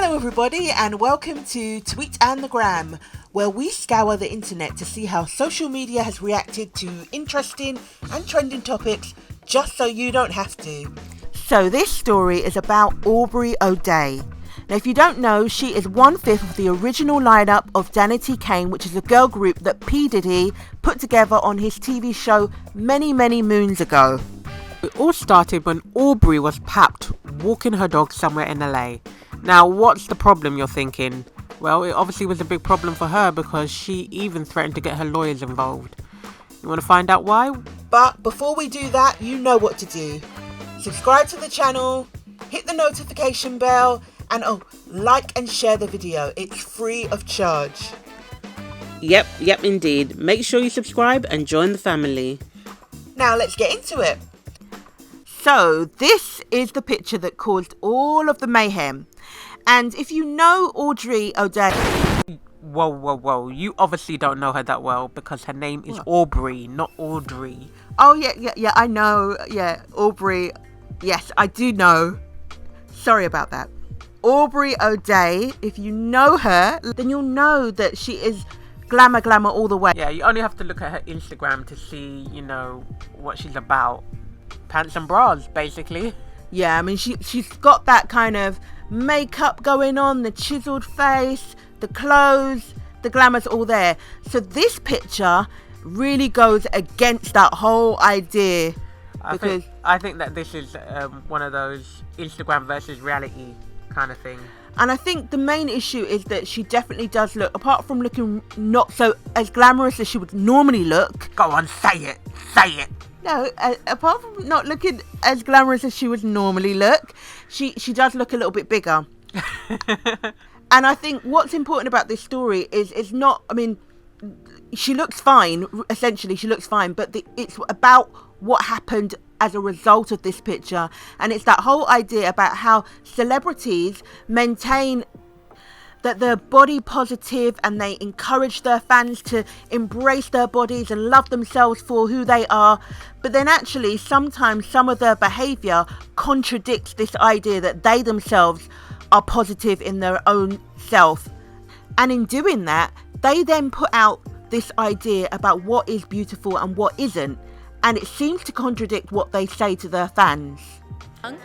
Hello everybody and welcome to Tweet and the Gram, where we scour the internet to see how social media has reacted to interesting and trending topics just so you don't have to. So this story is about Aubrey Oday. Now if you don't know, she is 1/5 of the original lineup of Danity Kane, which is a girl group that P. Diddy put together on his TV show many moons ago. It all started when Aubrey was papped walking her dog somewhere in LA. Now, what's the problem, you're thinking? Well, it obviously was a big problem for her because she even threatened to get her lawyers involved. You want to find out why? But before we do that, you know what to do. Subscribe to the channel, hit the notification bell, and like and share the video. It's free of charge. Yep, indeed. Make sure you subscribe and join the family. Now let's get into it. So this is the picture that caused all of the mayhem. And if you know Aubrey Oday... Whoa. You obviously don't know her that well because her name is Aubrey, not Audrey. Oh, yeah, I know. Yeah, Aubrey. Yes, I do know. Sorry about that. Aubrey Oday, if you know her, then you'll know that she is glamour all the way. Yeah, you only have to look at her Instagram to see, what she's about. Pants and bras, basically. Yeah, I mean, she's got that kind of makeup going on, the chiseled face, the clothes, the glamour's all there. So this picture really goes against that whole idea. I think that this is one of those Instagram versus reality kind of thing. And I think the main issue is that she definitely does look, apart from looking not so as glamorous as she would normally look. Go on, say it. No, apart from not looking as glamorous as she would normally look, she does look a little bit bigger. And I think what's important about this story is not, I mean, she looks fine, essentially she looks fine, but it's about what happened as a result of this picture. And it's that whole idea about how celebrities maintain that they're body positive and they encourage their fans to embrace their bodies and love themselves for who they are. But then actually sometimes some of their behaviour contradicts this idea that they themselves are positive in their own self. And in doing that, they then put out this idea about what is beautiful and what isn't. And it seems to contradict what they say to their fans.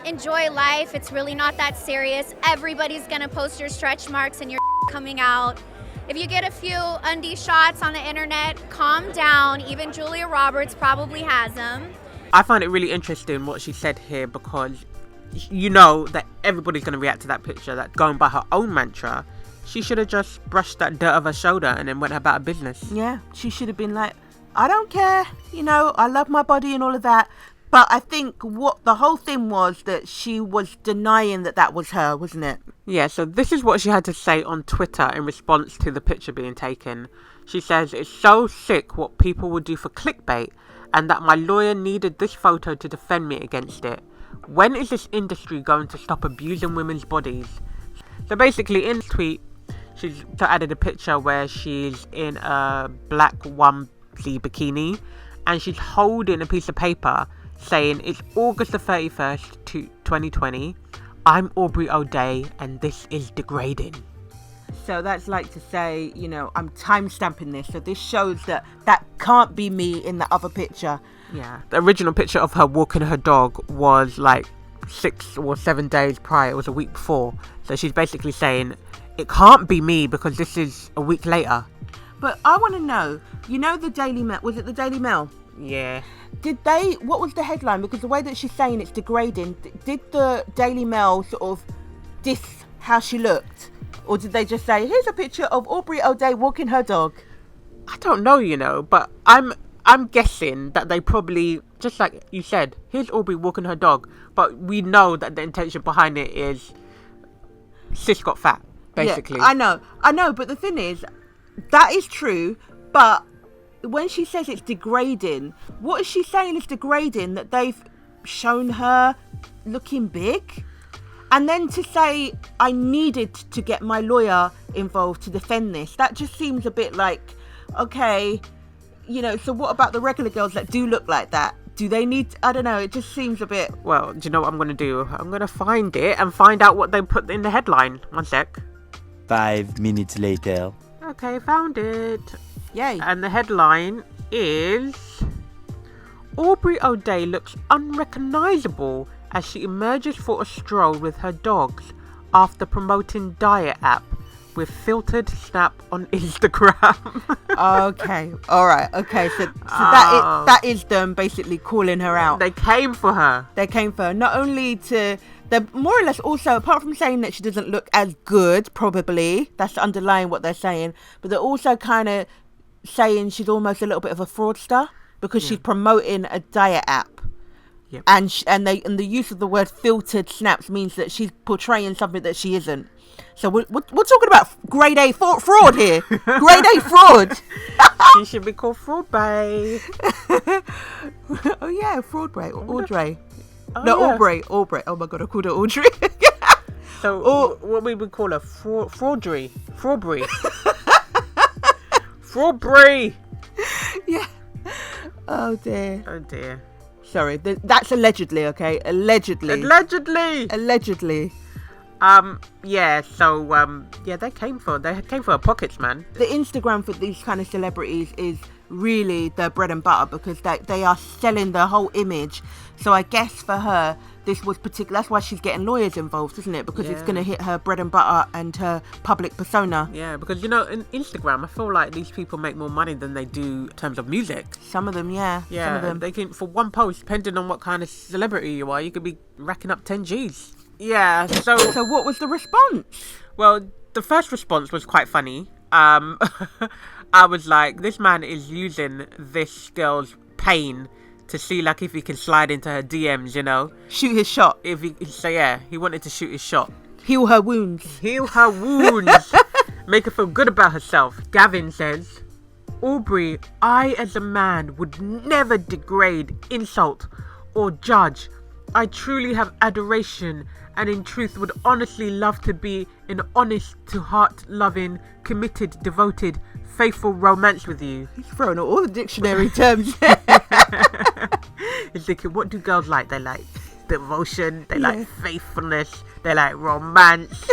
Enjoy life. It's really not that serious. Everybody's gonna post your stretch marks and your coming out. If you get a few undie shots on the internet, calm down. Even Julia Roberts probably has them. I find it really interesting what she said here because you know that everybody's going to react to that picture, that going by her own mantra, she should have just brushed that dirt off her shoulder and then went about her business. Yeah, she should have been like, I don't care, I love my body and all of that. But I think what the whole thing was that she was denying that was her, wasn't it? Yeah, so this is what she had to say on Twitter in response to the picture being taken. She says, "It's so sick what people would do for clickbait and that my lawyer needed this photo to defend me against it. When is this industry going to stop abusing women's bodies?" So basically in the tweet, she's added a picture where she's in a black onesie bikini and she's holding a piece of paper saying, "It's August the 31st, 2020. I'm Aubrey Oday and this is degrading." So that's like to say, I'm time stamping this. So this shows that can't be me in the other picture. Yeah. The original picture of her walking her dog was like 6 or 7 days prior. It was a week before. So she's basically saying, it can't be me because this is a week later. But I want to know, the Daily Mail, was it the Daily Mail? Yeah. What was the headline? Because the way that she's saying it's degrading, did the Daily Mail sort of diss how she looked? Or did they just say, here's a picture of Aubrey Oday walking her dog? I don't know, but I'm guessing that they probably, just like you said, here's Aubrey walking her dog. But we know that the intention behind it is sis got fat, basically. Yeah, I know, but the thing is, that is true, but when she says it's degrading, what is she saying is degrading? That they've shown her looking big? And then to say, I needed to get my lawyer involved to defend this, that just seems a bit like, okay, so what about the regular girls that do look like that? Do they need... I don't know, it just seems a bit... Well, do you know what I'm going to do? I'm going to find it and find out what they put in the headline. 1 sec. 5 minutes later. Okay, found it. Yay. And the headline is... Aubrey Oday looks unrecognisable as she emerges for a stroll with her dogs after promoting diet app with filtered snap on Instagram. Okay, all right, okay. So that is them basically calling her out. They came for her. They came for her, not only to... They're more or less also, apart from saying that she doesn't look as good, probably, that's underlying what they're saying, but they're also kind of saying she's almost a little bit of a fraudster because she's promoting a diet app. Yep. And the use of the word filtered snaps means that she's portraying something that she isn't. So we're talking about grade A fraud here. Grade A fraud. She should be called Fraud Bay. Oh yeah, Fraud Bay. Audrey. Oh, No, yeah. Aubrey. Oh my god, I called her Audrey. So what we would call her? Fraudry. Fraudbury. Fraudbury. Yeah. Oh dear. Oh dear. Sorry, that's allegedly, okay? Allegedly. Yeah, so they came for her pockets, man. The Instagram for these kind of celebrities is really their bread and butter because they are selling their whole image. So I guess for her, this was particular. That's why she's getting lawyers involved, isn't it? Because it's going to hit her bread and butter and her public persona. Yeah, because in Instagram, I feel like these people make more money than they do in terms of music. Some of them, yeah. Yeah, Some of them. they can, for one post, depending on what kind of celebrity you are, you could be racking up 10 G's. Yeah, so what was the response? Well, the first response was quite funny. I was like, this man is using this girl's pain to see like if he can slide into her DMs, you know. Shoot his shot. He wanted to shoot his shot. Heal her wounds. Make her feel good about herself. Gavin says, Aubrey, I as a man would never degrade, insult or judge. I truly have adoration and in truth would honestly love to be in honest to heart loving, committed, devoted, faithful romance with you. He's throwing out all the dictionary terms. He's thinking, what do girls like? They like devotion, they like faithfulness, they like romance.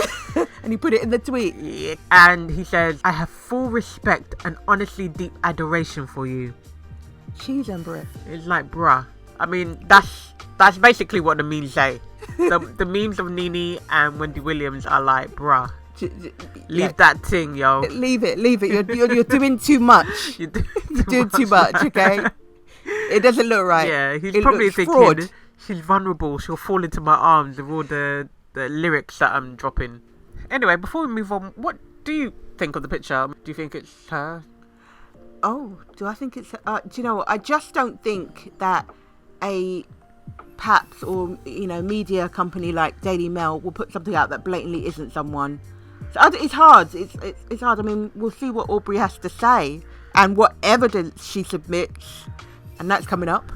And he put it in the tweet. Yeah. And he says, I have full respect and honestly deep adoration for you. Cheese and breath. It's like, bruh. I mean, that's basically what the memes say. The memes of Nene and Wendy Williams are like, bruh. Leave that thing, yo. Leave it. You're doing too much. You're doing too much, okay? It doesn't look right. Yeah, he's probably thinking, fraud. She's vulnerable. She'll fall into my arms with all the lyrics that I'm dropping. Anyway, before we move on, what do you think of the picture? Do you think it's her? Oh, do I think it's... do you know what? I just don't think that a Paps or, media company like Daily Mail will put something out that blatantly isn't someone. So it's hard. It's hard. I mean, we'll see what Aubrey has to say and what evidence she submits. And that's coming up.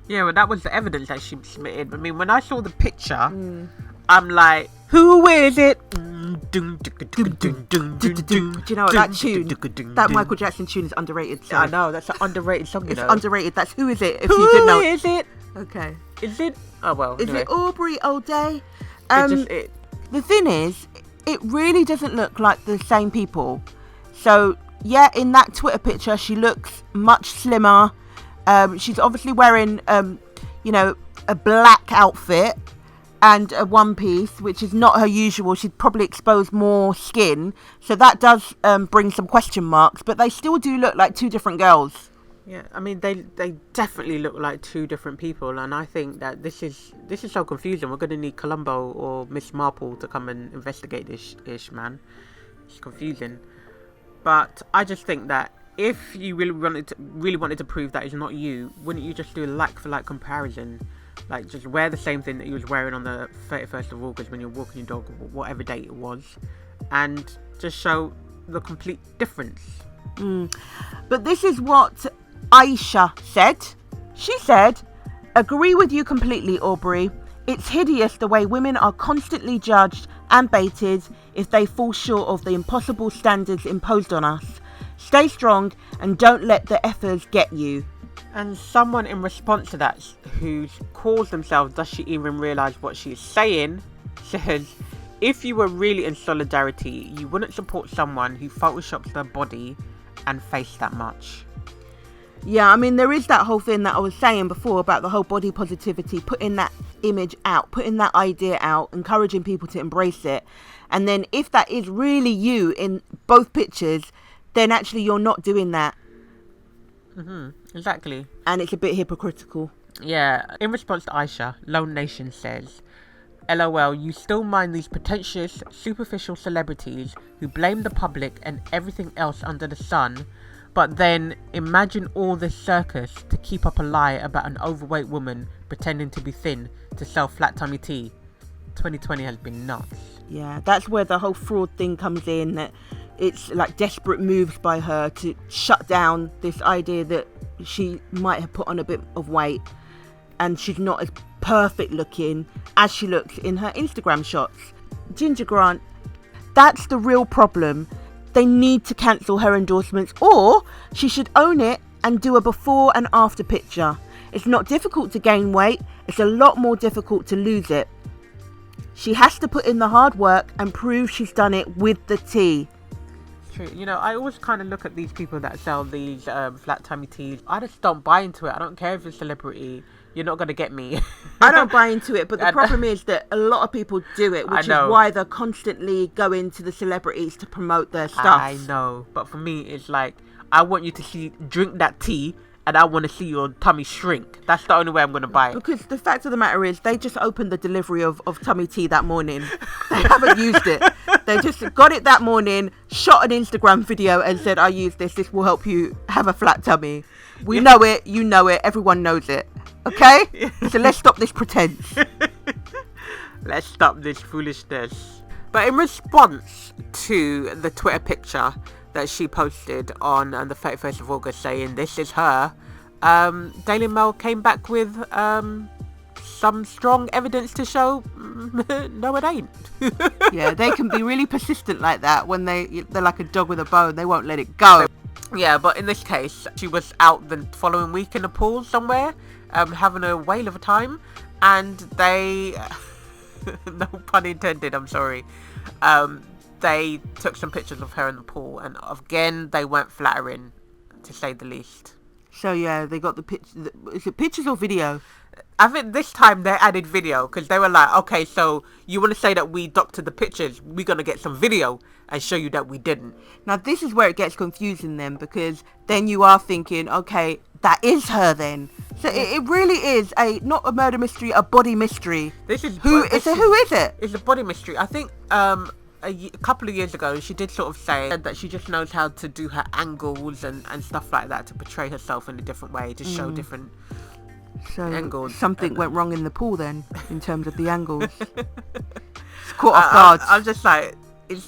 Yeah, well, that was the evidence that she submitted. I mean, when I saw the picture, I'm like, who is it? Do you know what, that tune, that Michael Jackson tune is underrated. I know, that's an underrated song, It's underrated. That's Who Is It? If who you didn't know. is it? Okay. Is it? Oh, well, Is anyway. it Aubrey Oday? The thing is, it really doesn't look like the same people. So, yeah, in that Twitter picture, she looks much slimmer. She's obviously wearing, a black outfit and a one piece, which is not her usual. She'd probably exposed more skin. So that does bring some question marks, but they still do look like two different girls. Yeah, I mean, they definitely look like two different people, and I think that this is so confusing. We're going to need Columbo or Miss Marple to come and investigate this ish, man. It's confusing. But I just think that if you really wanted to prove that it's not you, wouldn't you just do a like-for-like comparison? Like, just wear the same thing that you was wearing on the 31st of August when you're walking your dog, or whatever date it was, and just show the complete difference. But this is what Aisha said. She said, agree with you completely, Aubrey. It's hideous the way women are constantly judged and baited if they fall short of the impossible standards imposed on us. Stay strong and don't let the effers get you. And someone in response to that, who calls themselves Does She Even Realise What She's Saying, says, if you were really in solidarity, you wouldn't support someone who photoshops their body and face that much. Yeah, I mean, there is that whole thing that I was saying before about the whole body positivity, putting that image out, putting that idea out, encouraging people to embrace it. And then if that is really you in both pictures, then actually you're not doing that. Exactly. And it's a bit hypocritical. Yeah. In response to Aisha, Lone Nation says, LOL, you still mind these pretentious, superficial celebrities who blame the public and everything else under the sun, but then imagine all this circus to keep up a lie about an overweight woman pretending to be thin to sell flat tummy tea. 2020 has been nuts. Yeah, that's where the whole fraud thing comes in, that it's like desperate moves by her to shut down this idea that she might have put on a bit of weight and she's not as perfect looking as she looks in her Instagram shots. Ginger Grant, that's the real problem. They need to cancel her endorsements, or she should own it and do a before and after picture. It's not difficult to gain weight, it's a lot more difficult to lose it. She has to put in the hard work and prove she's done it with the tea. True. You know, I always kind of look at these people that sell these flat tummy teas. I just don't buy into it. I don't care if you're a celebrity. You're not going to get me. I don't buy into it, but the problem is that a lot of people do it, which is why they're constantly going to the celebrities to promote their stuff. I know, but for me, it's like, I want you to drink that tea, and I want to see your tummy shrink. That's the only way I'm going to buy it. Because the fact of the matter is, they just opened the delivery of tummy tea that morning. They haven't used it. They just got it that morning, shot an Instagram video and said, I use this. This will help you have a flat tummy. We know it. You know it. Everyone knows it. Okay? So let's stop this pretense. Let's stop this foolishness. But in response to the Twitter picture that she posted on the 31st of August saying this is her, Daily Mail came back with some strong evidence to show no it ain't. Yeah, they can be really persistent like that when they're like a dog with a bone. They won't let it go. Yeah, but in this case, she was out the following week in a pool somewhere, having a whale of a time, and they, no pun intended, I'm sorry, they took some pictures of her in the pool, and again, they weren't flattering, to say the least. So yeah, they got the picture. Is it pictures or video? I think this time they added video, because they were like, okay, so you want to say that we doctored the pictures, we're going to get some video and show you that we didn't. Now this is where it gets confusing then, because then you are thinking, okay, that is her then. So it really is not a murder mystery, a body mystery. Who is it? It's a body mystery. I think a couple of years ago she did sort of say that she just knows how to do her angles and stuff like that to portray herself in a different way, to show different angles. Something went wrong in the pool then, in terms of the angles. It's caught off guard. I'm just like,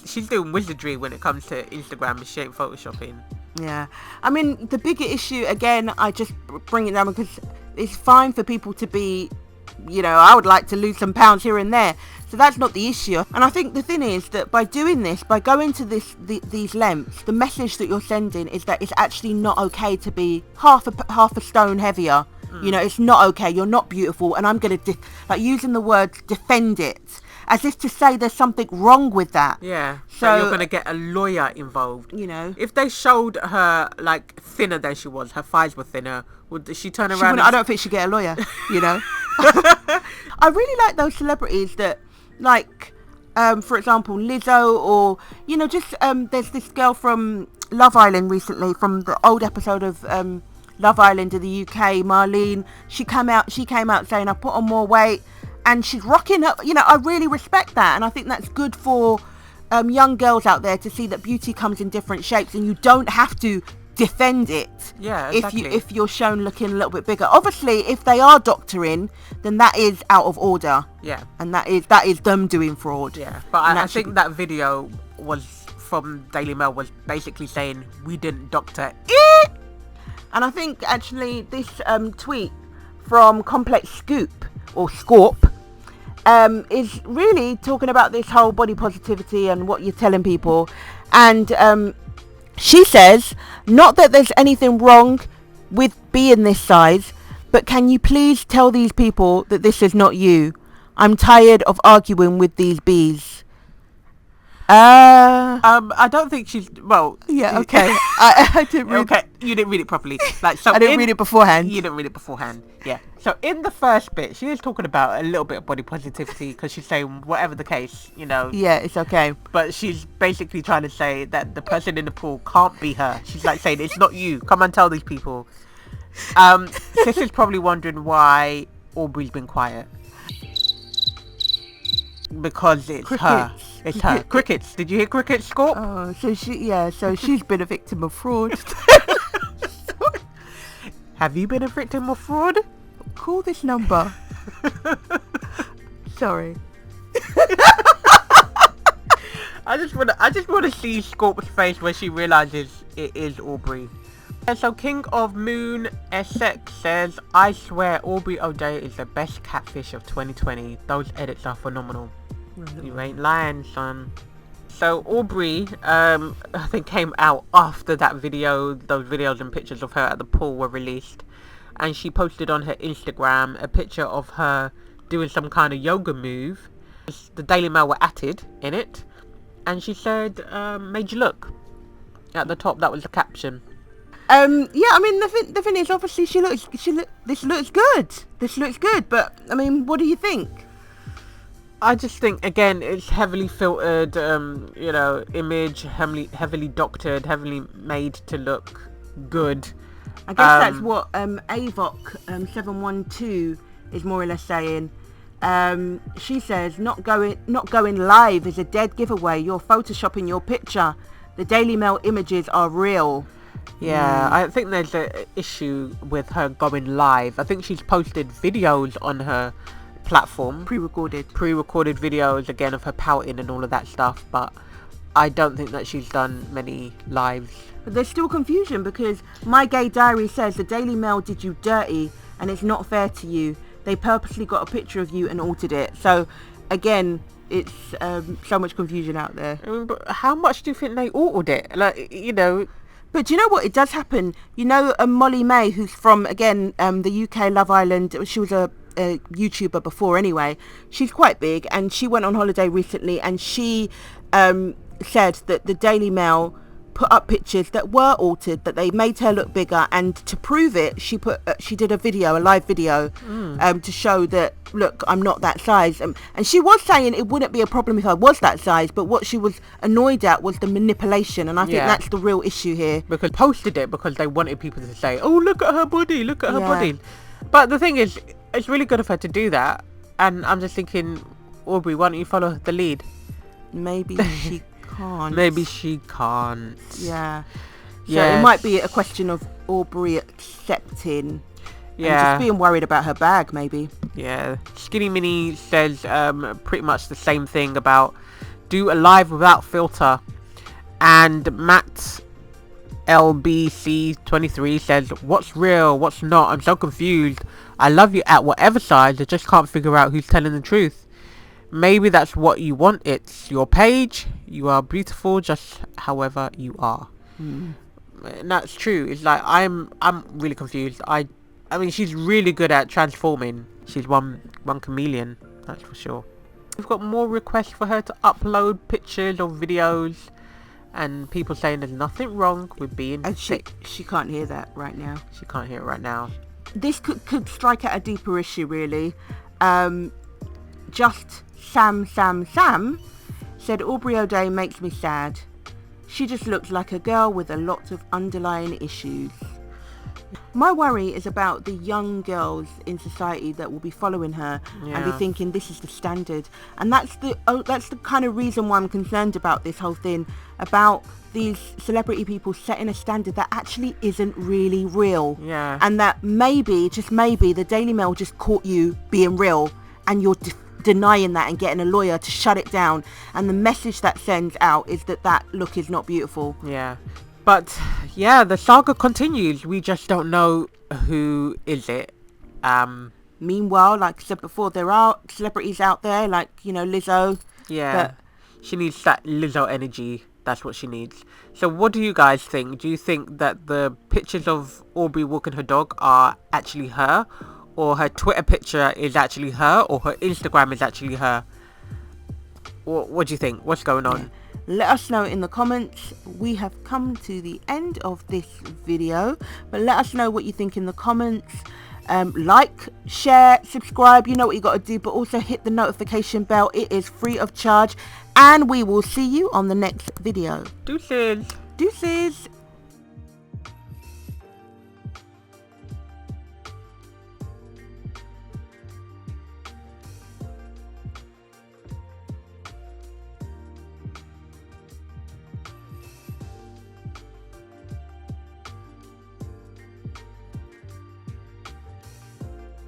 she's doing wizardry when it comes to Instagram, and she ain't photoshopping. Yeah, I mean, the bigger issue, again, I just bring it down because it's fine for people to be, I would like to lose some pounds here and there. So that's not the issue. And I think the thing is that by doing this, by going to these lengths, the message that you're sending is that it's actually not okay to be half a stone heavier. It's not okay. You're not beautiful. And I'm going to, using the words defend it, as if to say there's something wrong with that. Yeah. So you're going to get a lawyer involved. If they showed her like thinner than she was, her thighs were thinner, would she turn around? I don't think she'd get a lawyer, I really like those celebrities that, like, for example, Lizzo, or, there's this girl from Love Island recently, from the old episode of Love Island in the UK, Marlene. She came out saying, I put on more weight, and she's rocking up. I really respect that, and I think that's good for young girls out there to see that beauty comes in different shapes, and you don't have to defend it. Yeah, exactly. If you're shown looking a little bit bigger. Obviously, if they are doctoring, then that is out of order. Yeah, and that is them doing fraud. Yeah, but I think that video was from Daily Mail was basically saying we didn't doctor it. And I think actually this tweet from Complex Scoop or Scorp is really talking about this whole body positivity and what you're telling people. And she says, not that there's anything wrong with being this size, but can you please tell these people that this is not you? I'm tired of arguing with these bees. I don't think she's Yeah, okay. I didn't read. Okay, you didn't read it properly. Like, so I didn't read it beforehand. You didn't read it beforehand. Yeah. So in the first bit, she is talking about a little bit of body positivity because she's saying whatever the case, Yeah, it's okay. But she's basically trying to say that the person in the pool can't be her. She's like saying it's not you. Come and tell these people. Sis is probably wondering why Aubrey's been quiet. Because it's her. It's her. Crickets. Did you hear crickets, Scorp? Oh, so she's been a victim of fraud. Have you been a victim of fraud? Call this number. Sorry. I just want to see Scorp's face when she realizes it is Aubrey. And so King of Moon Essex says, I swear Aubrey Oday is the best catfish of 2020. Those edits are phenomenal. You ain't lying, son. So Aubrey, I think came out after that video, those videos and pictures of her at the pool were released. And she posted on her Instagram a picture of her doing some kind of yoga move. The Daily Mail were atted in it. And she said, made you look. At the top, that was the caption. Yeah, I mean, the thing is, obviously, this looks good. But, I mean, what do you think? I just think, again, it's heavily filtered, image, heavily doctored, heavily made to look good. I guess that's what Avoc 712 is more or less saying. She says, not going live is a dead giveaway. You're photoshopping your picture. The Daily Mail images are real. Yeah, I think there's an issue with her going live. I think she's posted videos on her platform, pre-recorded videos again of her pouting and all of that stuff, but I don't think that she's done many lives. But there's still confusion because My Gay Diary says the Daily Mail did you dirty and it's not fair to you. They purposely got a picture of you and altered it. So again, it's so much confusion out there. I mean, but how much do you think they altered it? But do you know what? It does happen. Molly May, who's from, again, the UK Love Island. She was a YouTuber before anyway. She's quite big, and she went on holiday recently, and she said that the Daily Mail put up pictures that were altered, that they made her look bigger, and to prove it, she did a live video to show that, look, I'm not that size. And she was saying it wouldn't be a problem if I was that size, but what she was annoyed at was the manipulation, and I think that's the real issue here. Because posted it because they wanted people to say, oh, look at her body, look at her body. But the thing is, it's really good of her to do that, and I'm just thinking, Aubrey, why don't you follow the lead? Maybe she can't. Maybe she can't. Yeah. So it might be a question of Aubrey accepting and just being worried about her bag, maybe. Yeah. Skinny Mini says pretty much the same thing about do a live without filter. And Matt LBC23 says, what's real, what's not? I'm so confused. I love you at whatever size. I just can't figure out who's telling the truth. Maybe that's what you want. It's your page. You are beautiful just however you are. And that's true. It's like I'm really confused. I mean, she's really good at transforming. She's one chameleon, that's for sure. We've got more requests for her to upload pictures or videos, and people saying there's nothing wrong with being sick. She can't hear that right now. She can't hear it right now. This could strike at a deeper issue, really. Just Sam said, Aubrey Oday makes me sad. She just looks like a girl with a lot of underlying issues. My worry is about the young girls in society that will be following her and be thinking this is the standard. And that's the kind of reason why I'm concerned about this whole thing, about these celebrity people setting a standard that actually isn't really real. Yeah. And that maybe, just maybe, the Daily Mail just caught you being real and you're denying that and getting a lawyer to shut it down. And the message that sends out is that look is not beautiful. Yeah. But yeah, the saga continues. We just don't know who is it. Meanwhile, like I said before, there are celebrities out there like, Lizzo. Yeah. She needs that Lizzo energy. that's what she needs. So what do you guys think? Do you think that the pictures of Aubrey walking her dog are actually her, or her Twitter picture is actually her, or her Instagram is actually her? What do you think? What's going on? Let us know in the comments. We have come to the end of this video, but let us know what you think in the comments. Like, share, subscribe, you know what you got to do, but also hit the notification bell. It is free of charge, and we will see you on the next video. Deuces. Deuces.